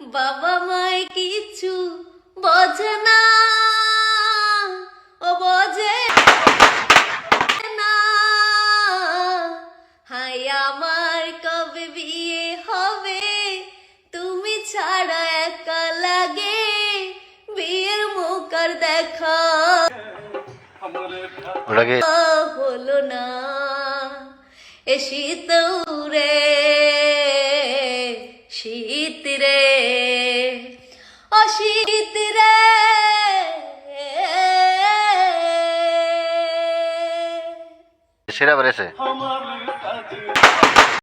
বাবা মায় কিছু বোঝে না, ও বোঝে না। হাই আমার কবে বিয়ে হবে, তুমি ছাড়া একা লাগে, বিয়ের মুখ আর দেখা ওটাকে হলো না। এ শীত রে, শীত রে, ও শীত রে। সেরা বেড়েছে।